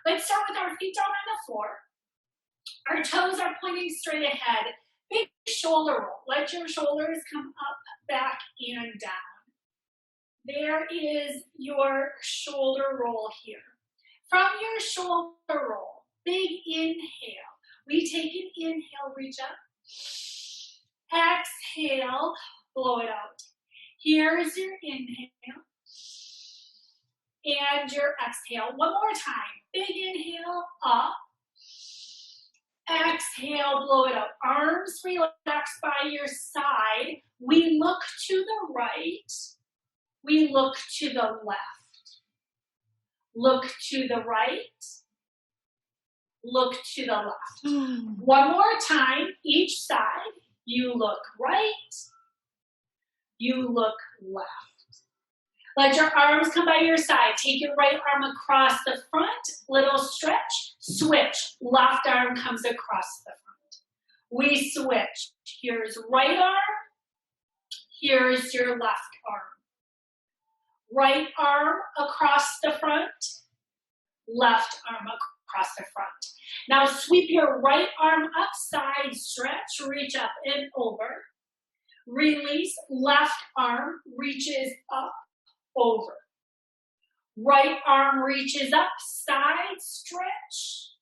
Let's start with our feet down on the floor. Our toes are pointing straight ahead. Big shoulder roll. Let your shoulders come up, back, and down. There is your shoulder roll here. From your shoulder roll, big inhale. We take an inhale, reach up. Exhale, blow it out. Here's your inhale. And your exhale. One more time. Big inhale, up. Exhale, blow it out. Arms relaxed by your side. We look to the right. We look to the left. Look to the right. Look to the left. One more time, each side. You look right. You look left. Let your arms come by your side. Take your right arm across the front. Little stretch. Switch. Left arm comes across the front. We switch. Here's right arm. Here's your left arm. Right arm across the front. Left arm across the front. Now sweep your right arm up, side stretch. Reach up and over. Release. Left arm reaches up. Over. Right arm reaches up, side stretch.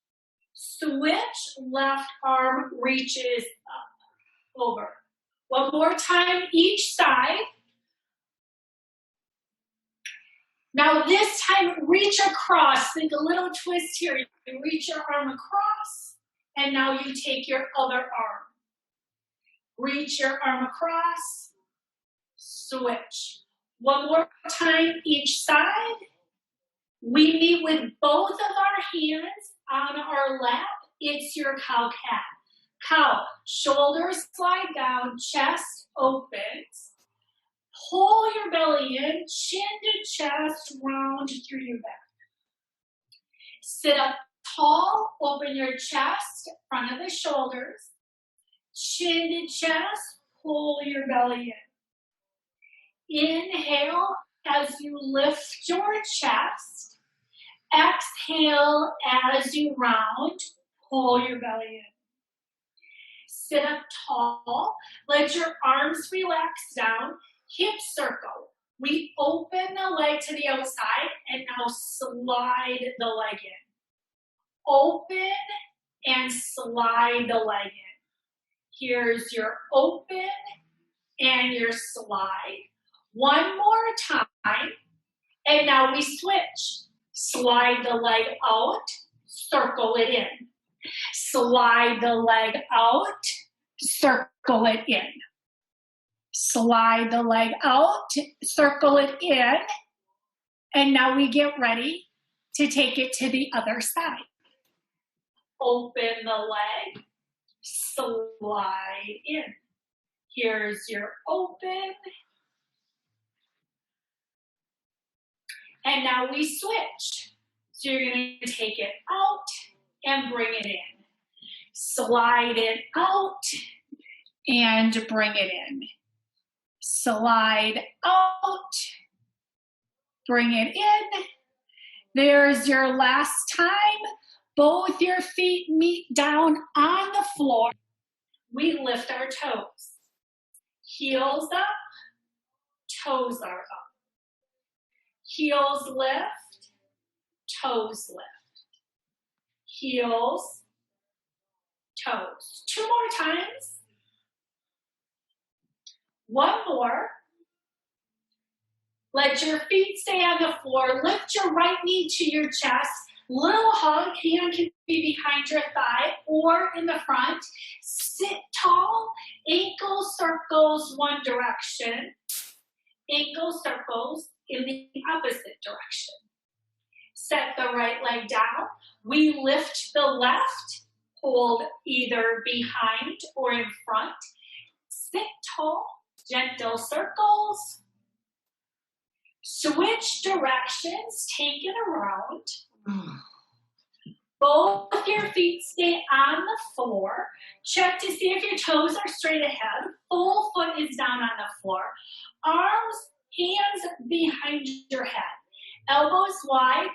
Switch, left arm reaches up, over. One more time, each side. Now this time, reach across. Think a little twist here. You reach your arm across, and now you take your other arm. Reach your arm across, switch. One more time, each side. We meet with both of our hands on our lap. It's your cow-cat. Cow, shoulders slide down, chest opens. Pull your belly in, chin to chest, round through your back. Sit up tall, open your chest, front of the shoulders. Chin to chest, pull your belly in. Inhale as you lift your chest. Exhale as you round, pull your belly in. Sit up tall, let your arms relax down, hip circle. We open the leg to the outside and now slide the leg in. Open and slide the leg in. Here's your open and your slide. One more time, and now we switch. Slide the leg out, circle it in. Slide the leg out, circle it in. Slide the leg out, circle it in, and now we get ready to take it to the other side. Open the leg, slide in. Here's your open. And now we switch. So you're going to take it out and bring it in. Slide it out and bring it in. Slide out, bring it in. There's your last time. Both your feet meet down on the floor. We lift our toes. Heels up, toes are up. Heels lift, toes lift. Heels, toes. 2 more times. One more. Let your feet stay on the floor. Lift your right knee to your chest. Little hug. Hand can be behind your thigh or in the front. Sit tall. Ankle circles one direction. Ankle circles in the opposite direction. Set the right leg down. We lift the left. Hold either behind or in front. Sit tall. Gentle circles. Switch directions. Take it around. Both your feet stay on the floor. Check to see if your toes are straight ahead. Full foot is down on the floor. Arms, hands behind your head. Elbows wide.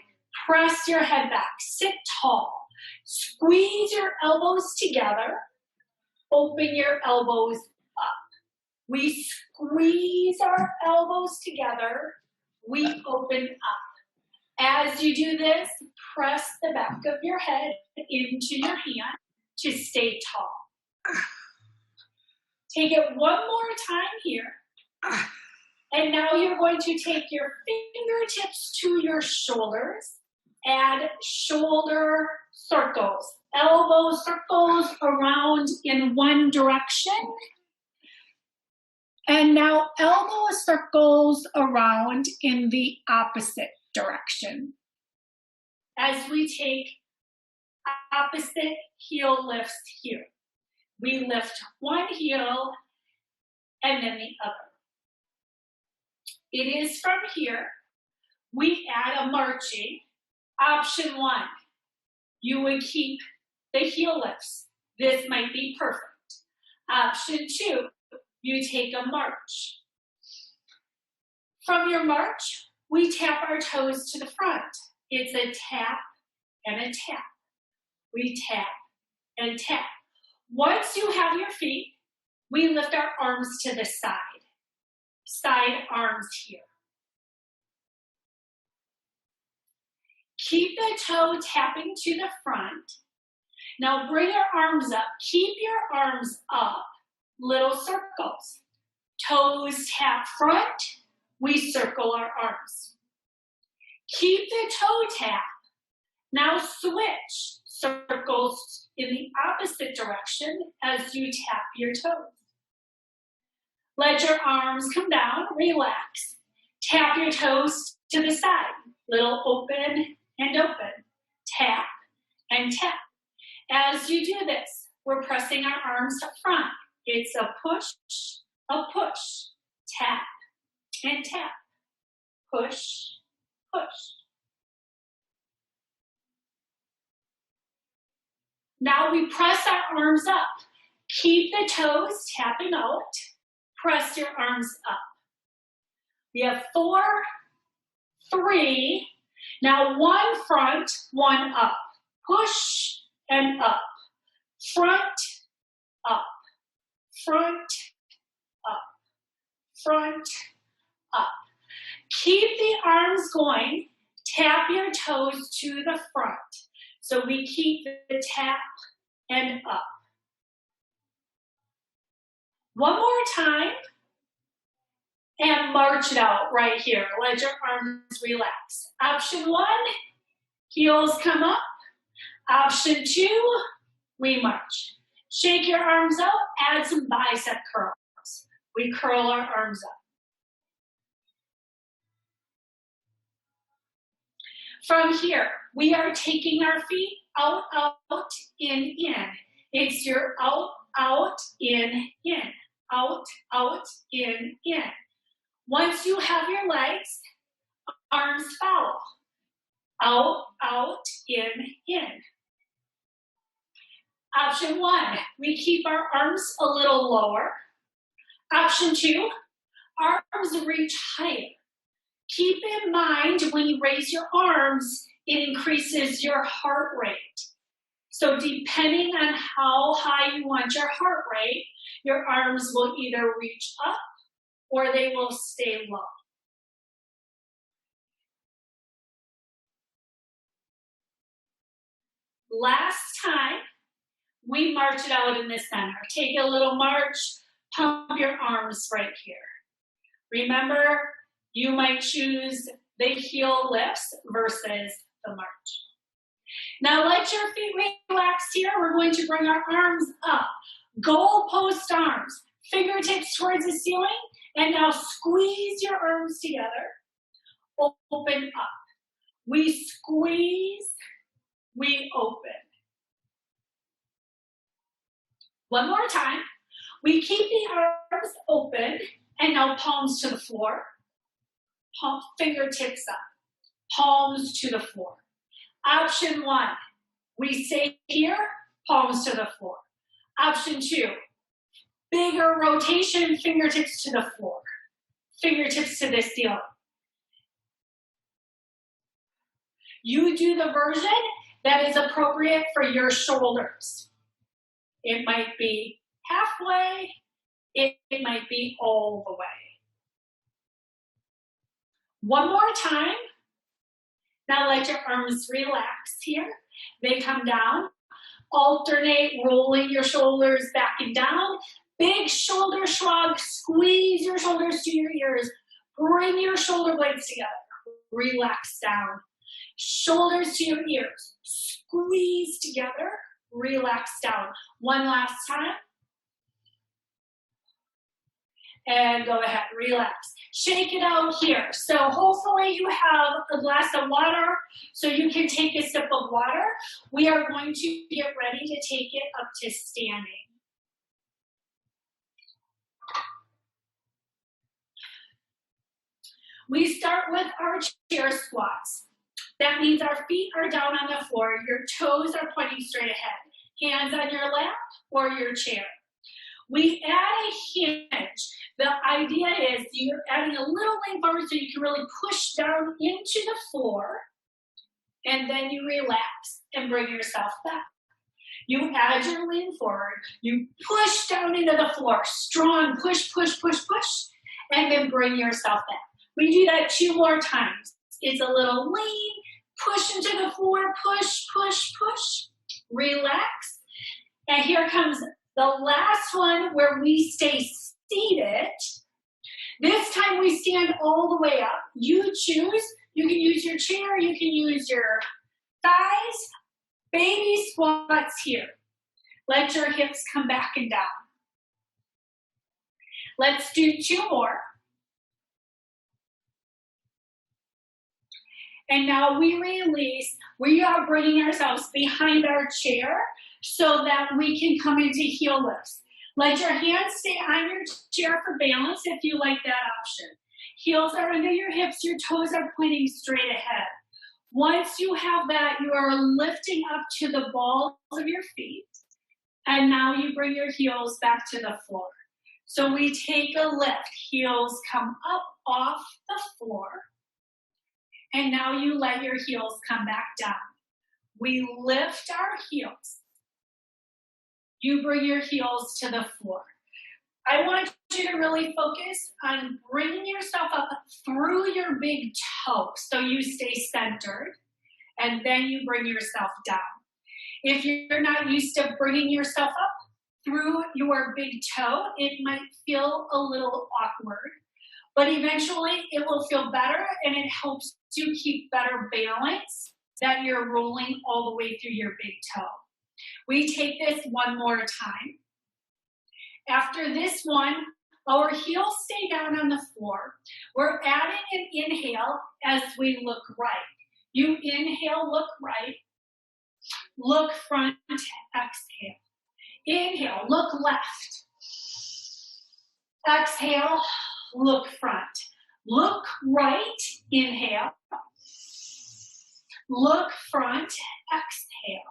Press your head back, sit tall. Squeeze your elbows together. Open your elbows up. We squeeze our elbows together. We open up. As you do this, press the back of your head into your hand to stay tall. Take it one more time here. And now you're going to take your fingertips to your shoulders. Add shoulder circles, elbow circles around in one direction. And now elbow circles around in the opposite direction. As we take opposite heel lifts here. We lift one heel and then the other. It is from here. We add a marching. Option 1, you would keep the heel lifts. This might be perfect. Option 2, you take a march. From your march, we tap our toes to the front. It's a tap and a tap. We tap and tap. Once you have your feet, we lift our arms to the side. Side arms here. Keep the toe tapping to the front. Now bring your arms up. Keep your arms up. Little circles. Toes tap front. We circle our arms. Keep the toe tap. Now switch circles in the opposite direction as you tap your toes. Let your arms come down. Relax. Tap your toes to the side. Little open and open, tap and tap. As you do this, we're pressing our arms up front. It's a push, tap and tap, push, push. Now we press our arms up. Keep the toes tapping out. Press your arms up. We have 4, 3, now one front, one up. Push and up. Front, up. Front, up. Front, up. Keep the arms going. Tap your toes to the front. So we keep the tap and up. One more time. And march it out right here. Let your arms relax. Option 1, heels come up. Option 2, we march. Shake your arms out, add some bicep curls. We curl our arms up. From here, we are taking our feet out, out, in. It's your out, out, in. Out, out, in. Once you have your legs, arms follow. Out, out, in. Option 1, we keep our arms a little lower. Option 2, arms reach higher. Keep in mind when you raise your arms, it increases your heart rate. So depending on how high you want your heart rate, your arms will either reach up or they will stay low. Last time, we march it out in the center. Take a little march, pump your arms right here. Remember, you might choose the heel lifts versus the march. Now let your feet relax here. We're going to bring our arms up. Goal post arms, fingertips towards the ceiling. And now squeeze your arms together. Open up. We squeeze, we open. One more time. We keep the arms open and now palms to the floor. Fingertips up. Palms to the floor. Option 1, we stay here, palms to the floor. Option 2, bigger rotation, fingertips to the floor. Fingertips to the ceiling. You do the version that is appropriate for your shoulders. It might be halfway, it might be all the way. One more time. Now let your arms relax here. They come down. Alternate rolling your shoulders back and down. Big shoulder shrug. Squeeze your shoulders to your ears. Bring your shoulder blades together. Relax down. Shoulders to your ears. Squeeze together. Relax down. One last time. And go ahead, relax. Shake it out here. So hopefully you have a glass of water so you can take a sip of water. We are going to get ready to take it up to standing. We start with our chair squats. That means our feet are down on the floor. Your toes are pointing straight ahead. Hands on your lap or your chair. We add a hinge. The idea is you're adding a little length forward so you can really push down into the floor, and then you relax and bring yourself back. You add your lean forward, you push down into the floor, strong, push, push, push, push, and then bring yourself back. We do that 2 more times. It's a little lean, push into the floor, push, push, push, relax. And here comes the last one where we stay seated. This time we stand all the way up. You choose. You can use your chair. You can use your thighs. Baby squats here. Let your hips come back and down. Let's do 2 more. And now we release. We are bringing ourselves behind our chair so that we can come into heel lifts. Let your hands stay on your chair for balance if you like that option. Heels are under your hips, your toes are pointing straight ahead. Once you have that, you are lifting up to the balls of your feet. And now you bring your heels back to the floor. So we take a lift. Heels come up off the floor. And now you let your heels come back down. We lift our heels. You bring your heels to the floor. I want you to really focus on bringing yourself up through your big toe so you stay centered, and then you bring yourself down. If you're not used to bringing yourself up through your big toe, it might feel a little awkward, but eventually it will feel better and it helps you keep better balance that you're rolling all the way through your big toe. We take this 1 more time. After this one, our heels stay down on the floor. We're adding an inhale as we look right. You inhale, look right. Look front, exhale. Inhale, look left. Exhale, look front. Look right, inhale. Look front, exhale.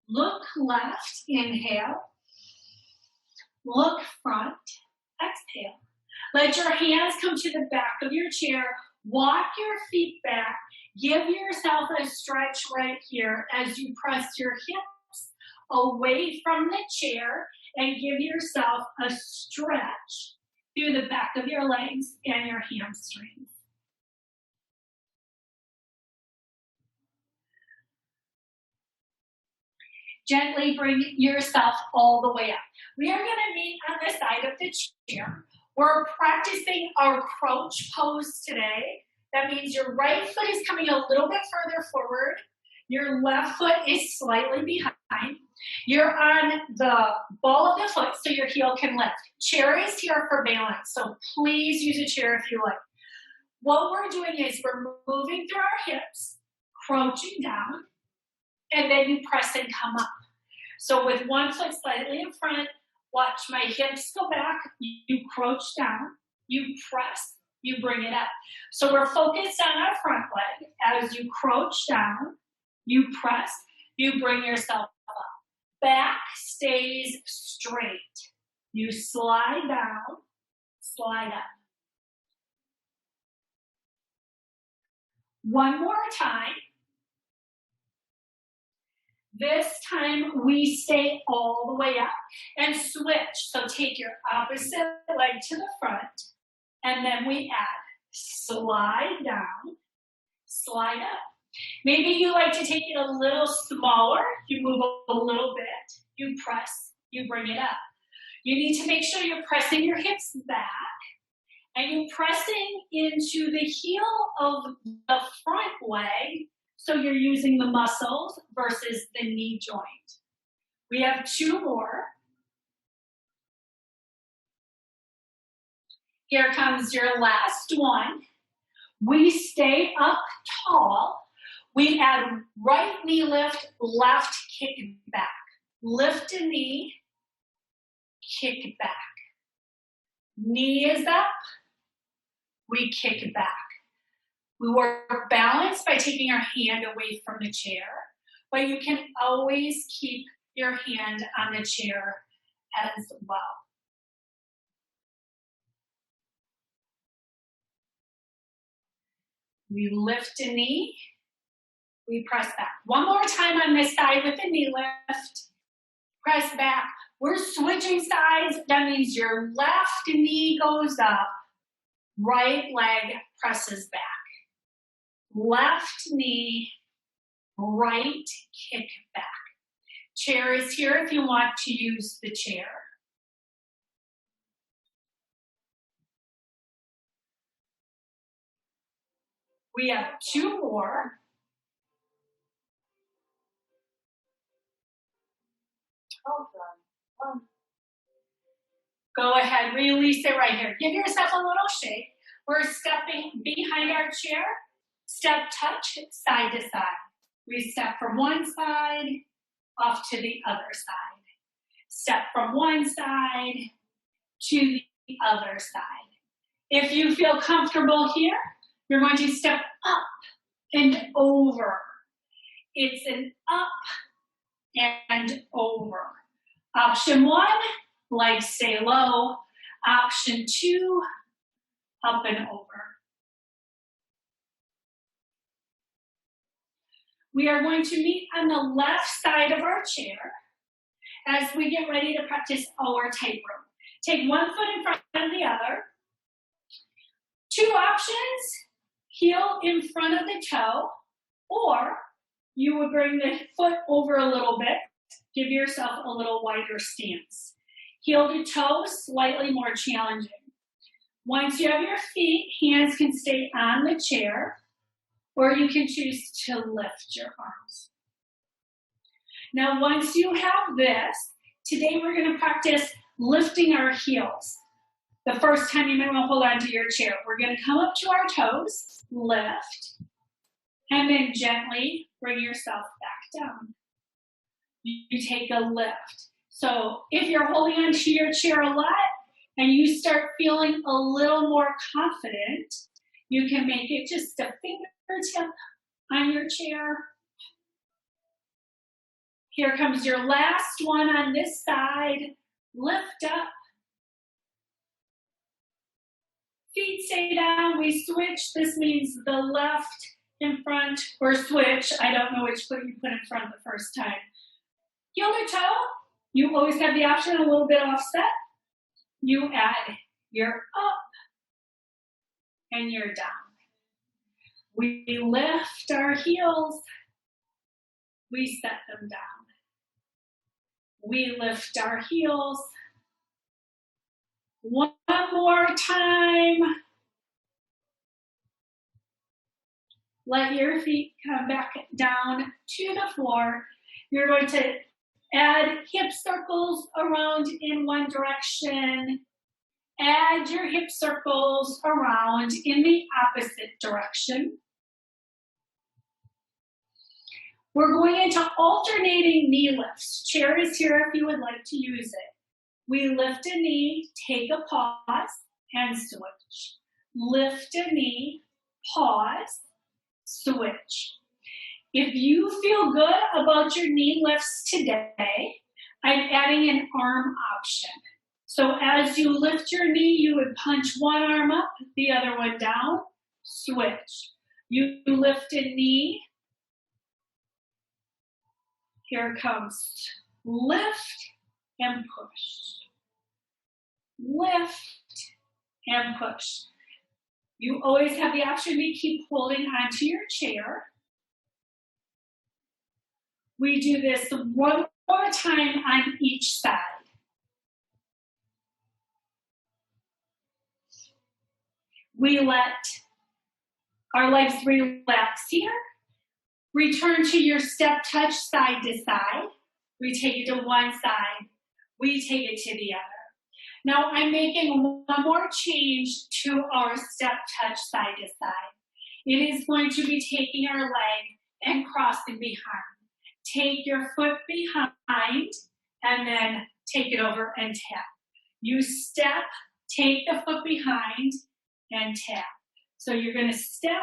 Look left, inhale. Look front, exhale. Let your hands come to the back of your chair. Walk your feet back. Give yourself a stretch right here as you press your hips away from the chair and give yourself a stretch through the back of your legs and your hamstrings. Gently bring yourself all the way up. We are going to meet on the side of the chair. We're practicing our crouch pose today. That means your right foot is coming a little bit further forward. Your left foot is slightly behind. You're on the ball of the foot so your heel can lift. Chair is here for balance, so please use a chair if you like. What we're doing is we're moving through our hips, crouching down, and then you press and come up. So with one foot slightly in front, watch my hips go back, you crouch down, you press, you bring it up. So we're focused on our front leg. As you crouch down, you press, you bring yourself up. Back stays straight. You slide down, slide up. One more time. This time we stay all the way up and switch. So take your opposite leg to the front, and then we add slide down, slide up. Maybe you like to take it a little smaller. You move a little bit, you press, you bring it up. You need to make sure you're pressing your hips back and you're pressing into the heel of the front leg, so you're using the muscles versus the knee joint. We have 2 more. Here comes your last one. We stay up tall. We add right knee lift, left kick back. Lift a knee, kick back. Knee is up, we kick back. We work balance by taking our hand away from the chair, but you can always keep your hand on the chair as well. We lift a knee, we press back. One more time on this side with the knee lift. Press back. We're switching sides. That means your left knee goes up, right leg presses back. Left knee, right kick back. Chair is here if you want to use the chair. We have 2 more. Go ahead, release it right here. Give yourself a little shake. We're stepping behind our chair. Step touch, side to side. We step from one side, off to the other side. Step from one side to the other side. If you feel comfortable here, you're going to step up and over. It's an up and over. Option 1, legs stay low. Option 2, up and over. We are going to meet on the left side of our chair as we get ready to practice our tightrope. Take one foot in front of the other. 2 options, heel in front of the toe, or you would bring the foot over a little bit, give yourself a little wider stance. Heel to toe, slightly more challenging. Once you have your feet, hands can stay on the chair, or you can choose to lift your arms. Now, once you have this, today we're going to practice lifting our heels. The first time you might want to hold on to your chair. We're going to come up to our toes, lift, and then gently bring yourself back down. You take a lift. So if you're holding on to your chair a lot and you start feeling a little more confident, you can make it just a fingertip on your chair. Here comes your last one on this side. Lift up. Feet stay down. We switch. This means the left in front, or switch. I don't know which foot you put in front the first time. Heel to toe. You always have the option a little bit offset. You add your up and your down. We lift our heels. We set them down. We lift our heels. One more time. Let your feet come back down to the floor. You're going to add hip circles around in one direction. Add your hip circles around in the opposite direction. We're going into alternating knee lifts. Chair is here if you would like to use it. We lift a knee, take a pause, and switch. Lift a knee, pause, switch. If you feel good about your knee lifts today, I'm adding an arm option. So as you lift your knee, you would punch one arm up, the other one down, switch. You lift a knee, Here comes lift and push. Lift and push. You always have the option to keep holding onto your chair. We do this one more time on each side. We let our legs relax here. Return to your step touch side to side. We take it to one side. We take it to the other. Now I'm making one more change to our step touch side to side. It is going to be taking our leg and crossing behind. Take your foot behind and then take it over and tap. You step, take the foot behind and tap. So you're going to step,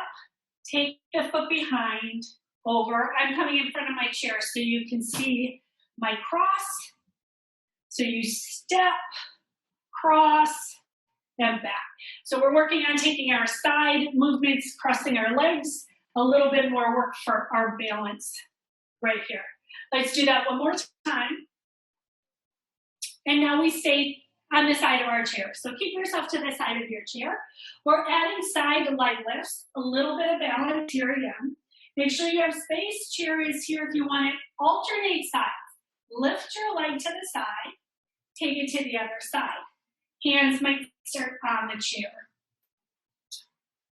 take the foot behind, over. I'm coming in front of my chair so you can see my cross. So you step, cross, and back. So we're working on taking our side movements, crossing our legs, a little bit more work for our balance right here. Let's do that one more time. And now we stay on the side of our chair. So keep yourself to the side of your chair. We're adding side leg lifts, a little bit of balance here again. Make sure you have space. Chair is here if you want it. Alternate sides. Lift your leg to the side. Take it to the other side. Hands might start on the chair.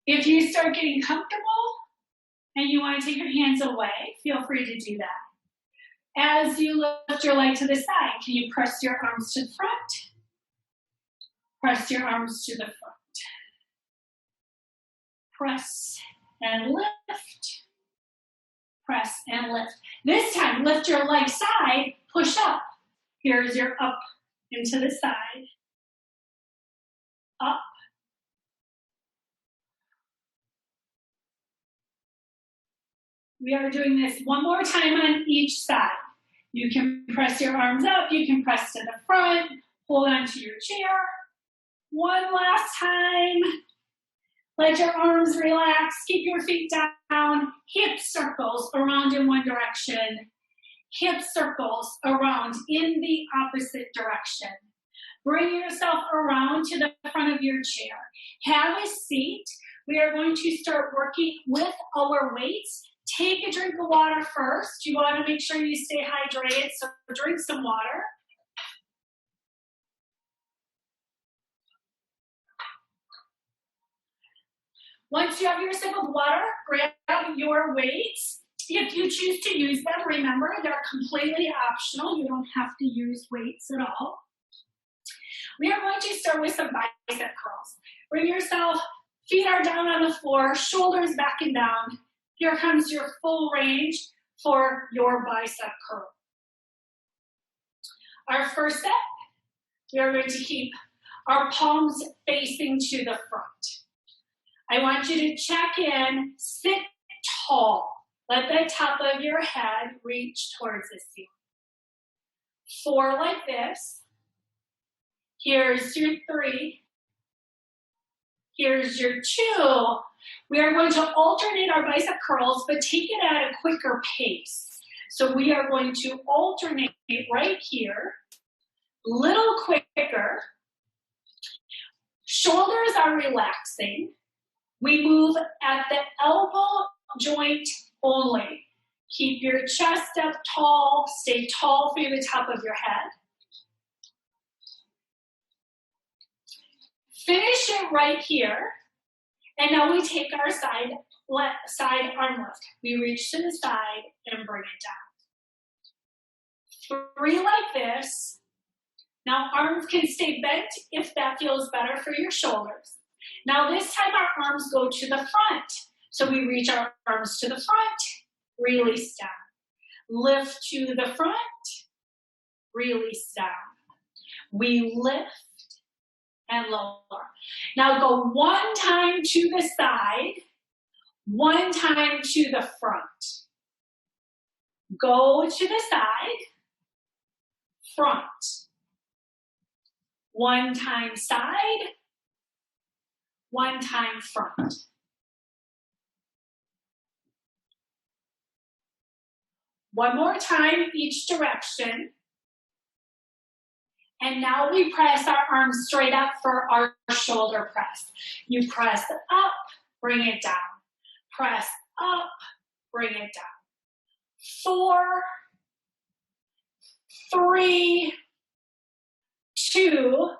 If you start getting comfortable and you want to take your hands away, feel free to do that. As you lift your leg to the side, can you press your arms to the front? Press your arms to the front. Press and lift. Press and lift. This time, lift your leg side, push up. Here's your up into the side. Up. We are doing this one more time on each side. You can press your arms up, you can press to the front, hold on to your chair. One last time. Let your arms relax, keep your feet down, hip circles around in one direction, hip circles around in the opposite direction. Bring yourself around to the front of your chair. Have a seat. We are going to start working with our weights. Take a drink of water first. You want to make sure you stay hydrated, so drink some water. Once you have your sip of water, grab your weights. If you choose to use them, remember, they're completely optional. You don't have to use weights at all. We are going to start with some bicep curls. Bring yourself, feet are down on the floor, shoulders back and down. Here comes your full range for your bicep curl. Our first step, we are going to keep our palms facing to the front. I want you to check in, sit tall. Let the top of your head reach towards the ceiling. 4 like this. Here's your 3. Here's your 2. We are going to alternate our bicep curls, but take it at a quicker pace. So we are going to alternate right here, little quicker. Shoulders are relaxing. We move at the elbow joint only. Keep your chest up tall. Stay tall through the top of your head. Finish it right here. And now we take our side arm lift. We reach to the side and bring it down. 3 like this. Now arms can stay bent if that feels better for your shoulders. Now this time our arms go to the front. So we reach our arms to the front, release down. Lift to the front, release down. We lift and lower. Now go 1 time to the side, 1 time to the front. Go to the side, front. 1 time side, 1 time front. One more time, each direction. And now we press our arms straight up for our shoulder press. You press up, bring it down. Press up, bring it down. 4, 3, 2,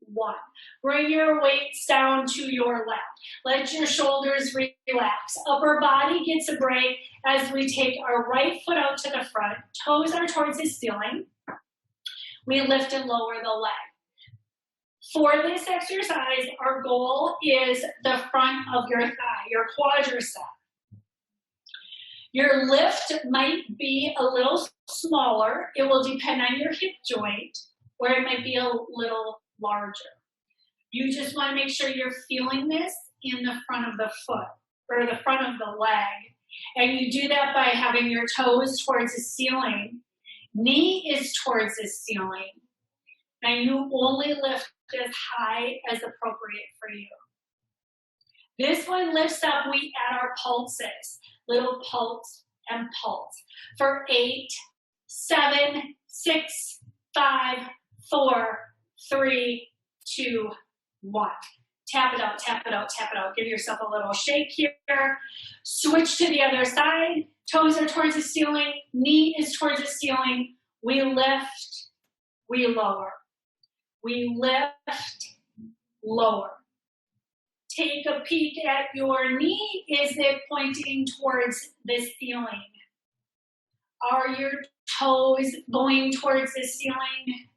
1. Bring your weights down to your lap. Let your shoulders relax. Upper body gets a break as we take our right foot out to the front. Toes are towards the ceiling. We lift and lower the leg. For this exercise, our goal is the front of your thigh, your quadricep. Your lift might be a little smaller. It will depend on your hip joint, or it might be a little larger. You just want to make sure you're feeling this in the front of the foot, or the front of the leg. And you do that by having your toes towards the ceiling. Knee is towards the ceiling. And you only lift as high as appropriate for you. This one lifts up, we add our pulses. Little pulse and pulse. For 8, 7, 6, 5, 4, 3, 2, 1. Tap it out, tap it out, tap it out. Give yourself a little shake here. Switch to the other side. Toes are towards the ceiling. Knee is towards the ceiling. We lift, we lower. We lift, lower. Take a peek at your knee. Is it pointing towards the ceiling? Are your toes going towards the ceiling?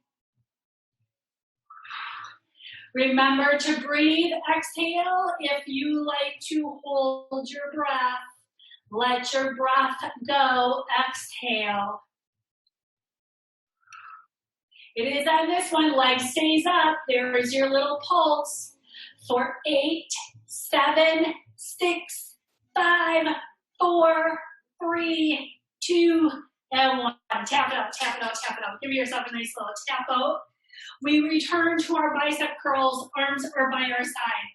Remember to breathe. Exhale. If you like to hold your breath, let your breath go. Exhale. It is on this one. Leg stays up. There is your little pulse. For 8, 7, 6, 5, 4, 3, 2, and 1. Tap it out, tap it out, tap it out. Give yourself a nice little tap out. We return to our bicep curls. Arms are by our side.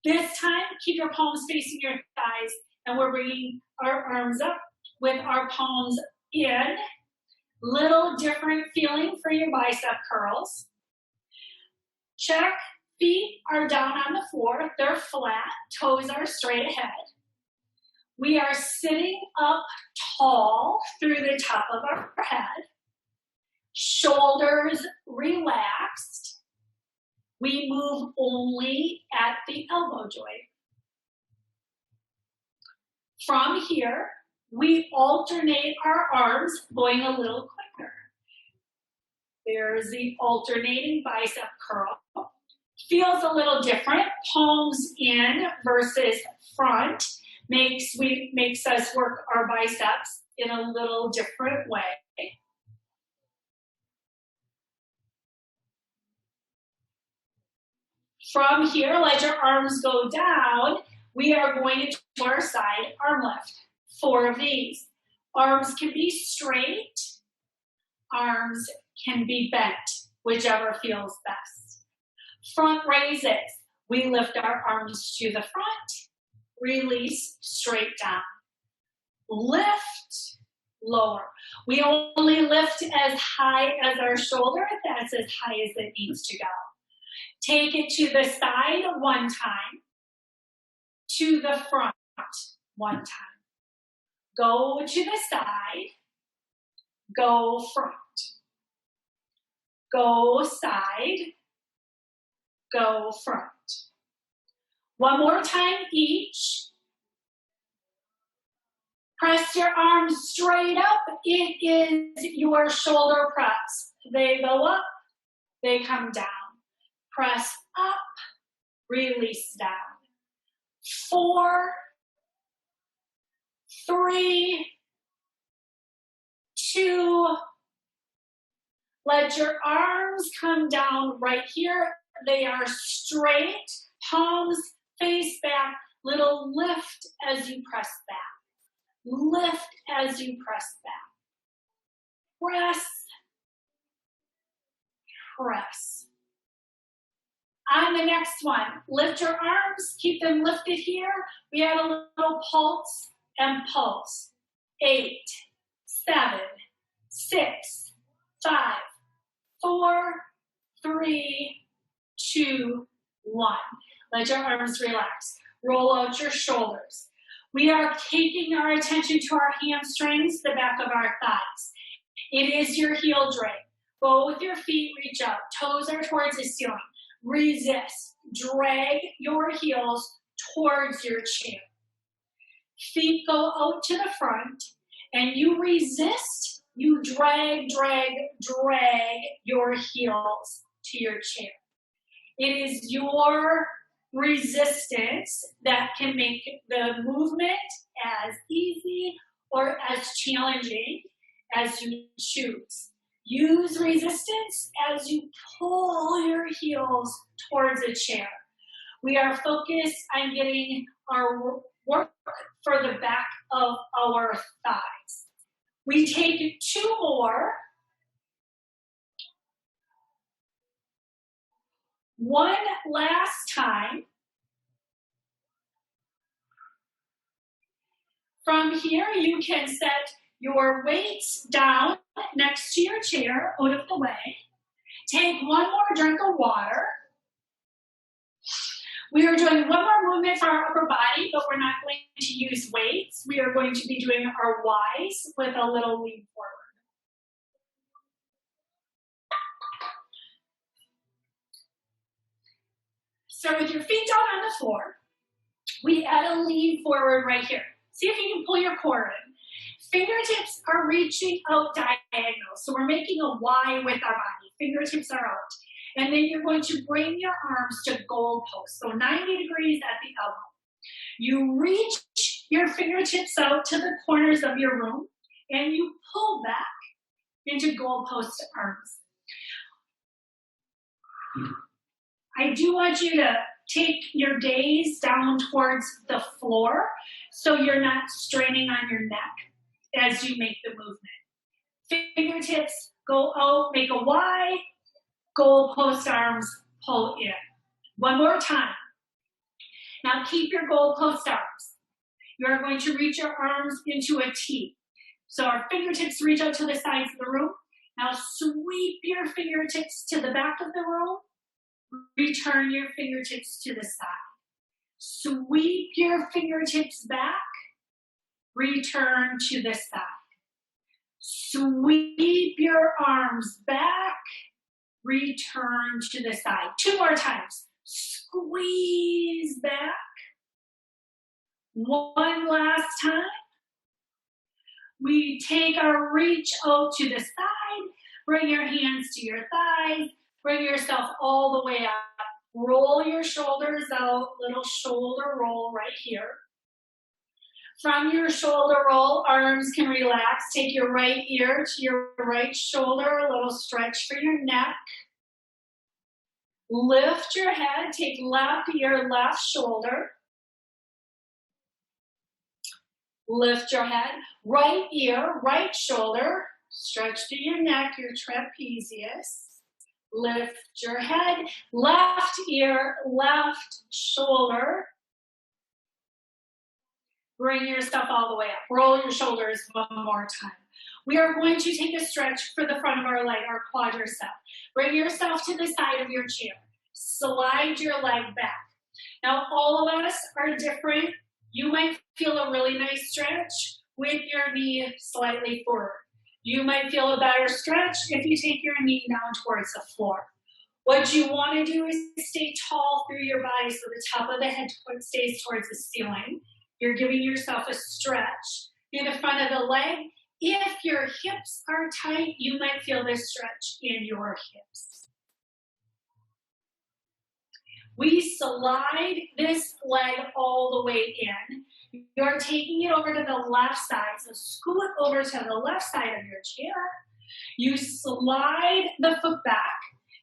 This time, keep your palms facing your thighs, and we're bringing our arms up with our palms in. Little different feeling for your bicep curls. Check. Feet are down on the floor. They're flat. Toes are straight ahead. We are sitting up tall through the top of our head. Shoulders relaxed. We move only at the elbow joint. From here, we alternate our arms, going a little quicker. There's the alternating bicep curl. Feels a little different. Palms in versus front makes us work our biceps in a little different way. From here, let your arms go down. We are going to our side arm lift. 4 of these. Arms can be straight. Arms can be bent, whichever feels best. Front raises. We lift our arms to the front. Release straight down. Lift, lower. We only lift as high as our shoulder. That's as high as it needs to go. Take it to the side 1 time. To the front 1 time. Go to the side. Go front. Go side. Go front. 1 more time each. Press your arms straight up. It is your shoulder press. They go up, they come down. Press up, release down. 4, 3, 2. Let your arms come down right here. They are straight, palms face back. Little lift as you press back. Lift as you press back. Press, press. On the next one, lift your arms, keep them lifted here. We add a little pulse and pulse. 8, 7, 6, 5, 4, 3, 2, 1. Let your arms relax. Roll out your shoulders. We are taking our attention to our hamstrings, the back of our thighs. It is your heel drag. Both your feet reach up. Toes are towards the ceiling. Resist. Drag your heels towards your chair. Feet go out to the front, and you resist. You drag, drag, drag your heels to your chair. It is your resistance that can make the movement as easy or as challenging as you choose. Use resistance as you pull your heels towards a chair. We are focused on getting our work for the back of our thighs. We take 2 more. One last time. From here, you can set your weights down next to your chair, out of the way. Take one more drink of water. We are doing one more movement for our upper body, but we're not going to use weights. We are going to be doing our Ys with a little lean forward. So with your feet down on the floor, we add a lean forward right here. See if you can pull your core in. Fingertips are reaching out diagonal. So we're making a Y with our body. Fingertips are out. And then you're going to bring your arms to goalposts. So 90 degrees at the elbow. You reach your fingertips out to the corners of your room and you pull back into goalpost arms. I do want you to take your gaze down towards the floor so you're not straining on your neck as you make the movement. Fingertips go out, make a Y, goalpost arms pull in. One more time. Now keep your goalpost arms. You're going to reach your arms into a T. So our fingertips reach out to the sides of the room. Now sweep your fingertips to the back of the room. Return your fingertips to the side. Sweep your fingertips back. Return to the side. Sweep your arms back. Return to the side. 2 more times. Squeeze back. One last time. We take our reach out to the side. Bring your hands to your thighs. Bring yourself all the way up. Roll your shoulders out. Little shoulder roll right here. From your shoulder roll, arms can relax. Take your right ear to your right shoulder. A little stretch for your neck. Lift your head. Take left ear, left shoulder. Lift your head. Right ear, right shoulder. Stretch to your neck, your trapezius. Lift your head. Left ear, left shoulder. Bring yourself all the way up. Roll your shoulders one more time. We are going to take a stretch for the front of our leg, our quadricep. Bring yourself to the side of your chair. Slide your leg back. Now, all of us are different. You might feel a really nice stretch with your knee slightly forward. You might feel a better stretch if you take your knee down towards the floor. What you want to do is stay tall through your body so the top of the head stays towards the ceiling. You're giving yourself a stretch through the front of the leg. If your hips are tight, you might feel this stretch in your hips. We slide this leg all the way in. You're taking it over to the left side. So scoot over to the left side of your chair. You slide the foot back.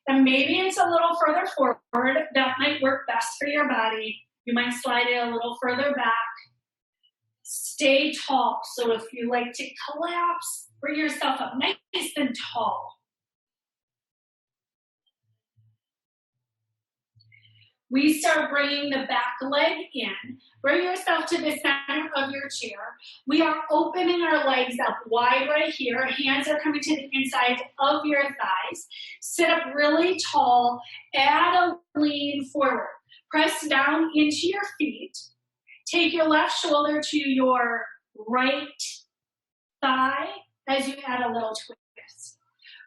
And maybe it's a little further forward. That might work best for your body. You might slide it a little further back. Stay tall. So if you like to collapse, bring yourself up nice and tall. We start bringing the back leg in. Bring yourself to the center of your chair. We are opening our legs up wide right here. Hands are coming to the inside of your thighs. Sit up really tall. Add a lean forward. Press down into your feet. Take your left shoulder to your right thigh as you add a little twist.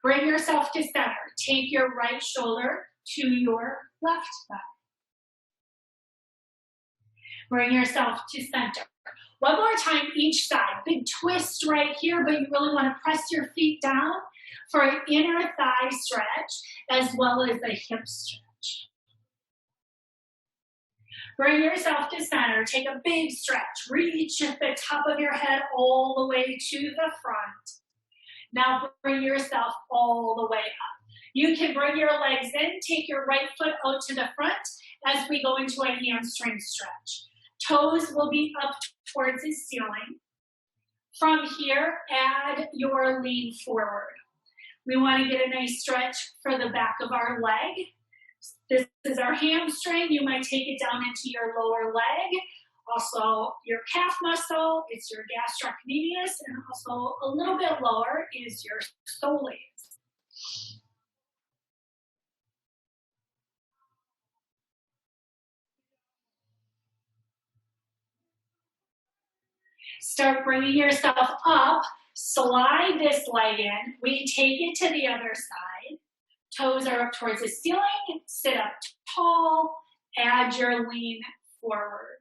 Bring yourself to center. Take your right shoulder to your left thigh. Bring yourself to center. One more time each side. Big twist right here, but you really want to press your feet down for an inner thigh stretch as well as a hip stretch. Bring yourself to center. Take a big stretch. Reach at the top of your head all the way to the front. Now bring yourself all the way up. You can bring your legs in. Take your right foot out to the front as we go into a hamstring stretch. Toes will be up towards the ceiling. From here, add your lean forward. We want to get a nice stretch for the back of our leg. This is our hamstring. You might take it down into your lower leg. Also, your calf muscle, it's your gastrocnemius, and also a little bit lower is your soleus. Start bringing yourself up. Slide this leg in. We take it to the other side. Toes are up towards the ceiling. Sit up tall. Add your lean forward.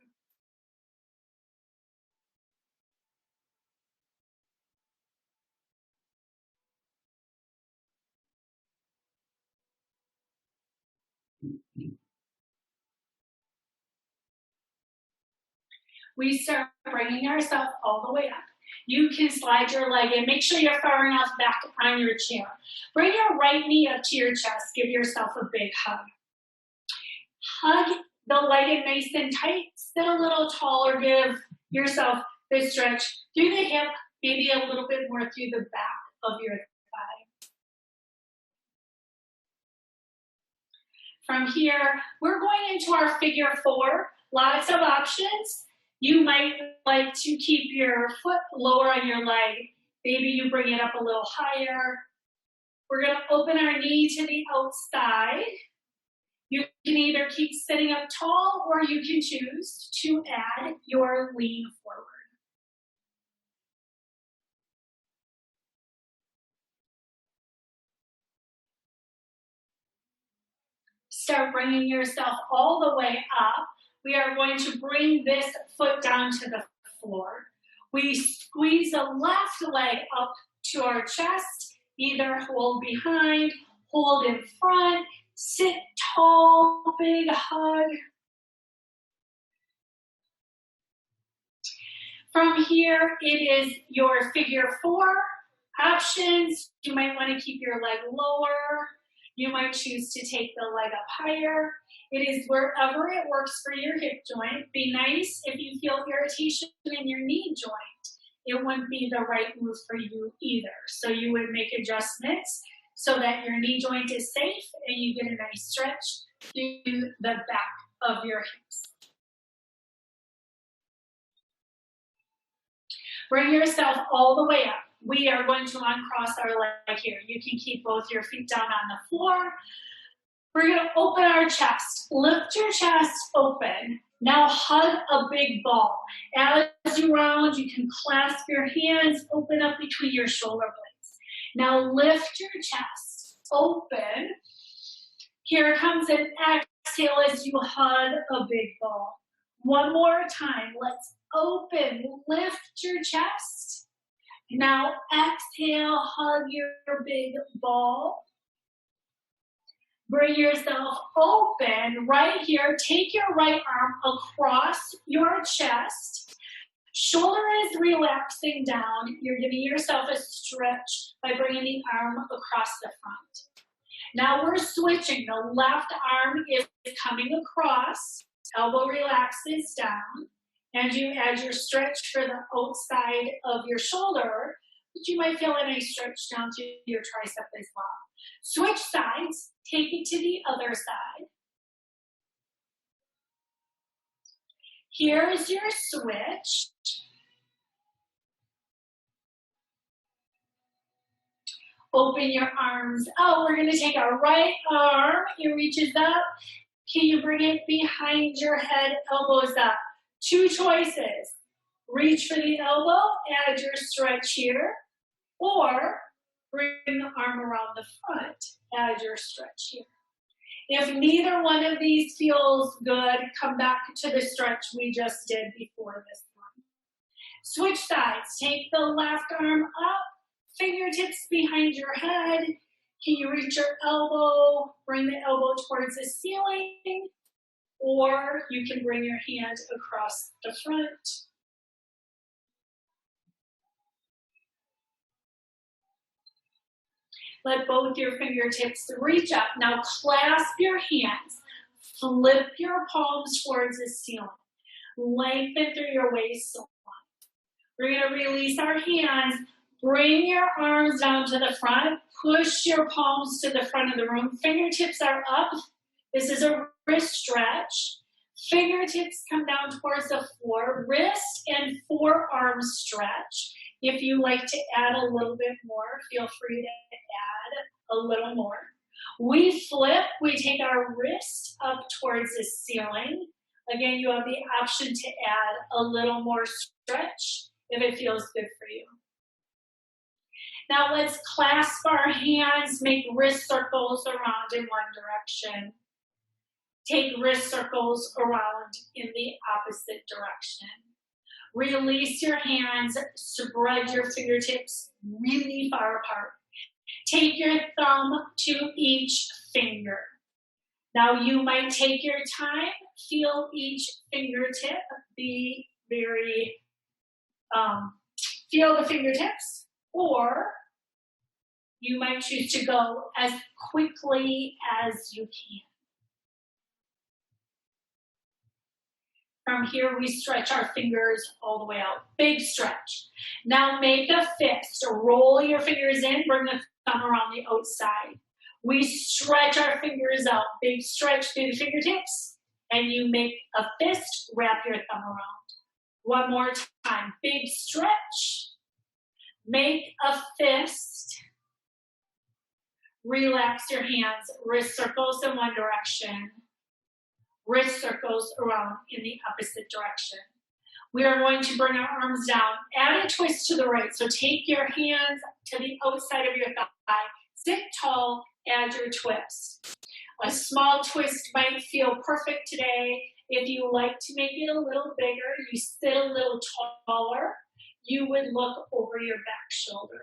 We start bringing ourselves all the way up. You can slide your leg in. Make sure you're far enough back on your chair. Bring your right knee up to your chest. Give yourself a big hug. Hug the leg in nice and tight. Sit a little taller. Give yourself this stretch through the hip, maybe a little bit more through the back of your thigh. From here, we're going into our figure four. Lots of options. You might like to keep your foot lower on your leg. Maybe you bring it up a little higher. We're going to open our knee to the outside. You can either keep sitting up tall or you can choose to add your lean forward. Start bringing yourself all the way up. We are going to bring this foot down to the floor. We squeeze the left leg up to our chest, either hold behind, hold in front, sit tall, big hug. From here, it is your figure four options. You might want to keep your leg lower. You might choose to take the leg up higher. It is wherever it works for your hip joint. Be nice if you feel irritation in your knee joint. It wouldn't be the right move for you either. So you would make adjustments so that your knee joint is safe and you get a nice stretch through the back of your hips. Bring yourself all the way up. We are going to uncross our leg here. You can keep both your feet down on the floor. We're going to open our chest. Lift your chest open. Now hug a big ball. As you round, you can clasp your hands, open up between your shoulder blades. Now lift your chest open. Here comes an exhale as you hug a big ball. One more time. Let's open. Lift your chest. Now exhale, hug your big ball. Bring yourself open right here. Take your right arm across your chest. Shoulder is relaxing down. You're giving yourself a stretch by bringing the arm across the front. Now we're switching. The left arm is coming across. Elbow relaxes down. And you add your stretch for the outside of your shoulder, but you might feel a nice stretch down to your tricep as well. Switch sides, take it to the other side. Here's your switch. Open your arms out. We're going to take our right arm. It reaches up. Can you bring it behind your head, elbows up? Two choices. Reach for the elbow, add your stretch here, or bring the arm around the front, add your stretch here. If neither one of these feels good, come back to the stretch we just did before this one. Switch sides. Take the left arm up, fingertips behind your head. Can you reach your elbow, bring the elbow towards the ceiling, or you can bring your hand across the front. Let both your fingertips reach up. Now clasp your hands. Flip your palms towards the ceiling. Lengthen through your waistline. We're going to release our hands. Bring your arms down to the front. Push your palms to the front of the room. Fingertips are up. This is a wrist stretch. Fingertips come down towards the floor. Wrist and forearm stretch. If you like to add a little bit more, feel free to add a little more. We flip. We take our wrist up towards the ceiling. Again, you have the option to add a little more stretch if it feels good for you. Now let's clasp our hands, make wrist circles around in one direction. Take wrist circles around in the opposite direction. Release your hands, spread your fingertips really far apart. Take your thumb to each finger. Now you might take your time, feel each fingertip, be very, feel the fingertips, or you might choose to go as quickly as you can. From here, we stretch our fingers all the way out. Big stretch. Now make a fist. Roll your fingers in, bring the thumb around the outside. We stretch our fingers out. Big stretch through the fingertips. And you make a fist, wrap your thumb around. One more time. Big stretch. Make a fist. Relax your hands. Wrist circles in one direction. Wrist circles around in the opposite direction. We are going to bring our arms down. Add a twist to the right. So take your hands to the outside of your thigh. Sit tall, add your twist. A small twist might feel perfect today. If you like to make it a little bigger, you sit a little taller, you would look over your back shoulder.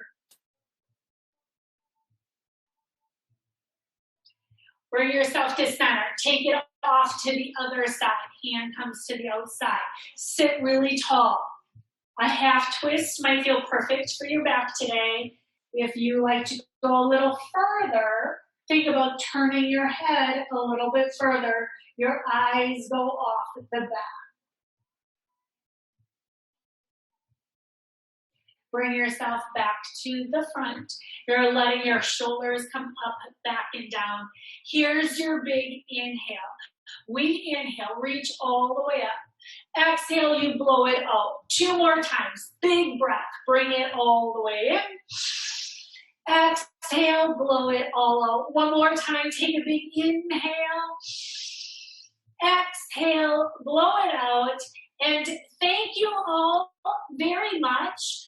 Bring yourself to center. Take it off to the other side. Hand comes to the outside. Sit really tall. A half twist might feel perfect for your back today. If you like to go a little further, think about turning your head a little bit further. Your eyes go off the back. Bring yourself back to the front. You're letting your shoulders come up, back, and down. Here's your big inhale. We inhale, reach all the way up. Exhale, you blow it out. 2 more times. Big breath. Bring it all the way in. Exhale, blow it all out. One more time. Take a big inhale. Exhale, blow it out. And thank you all very much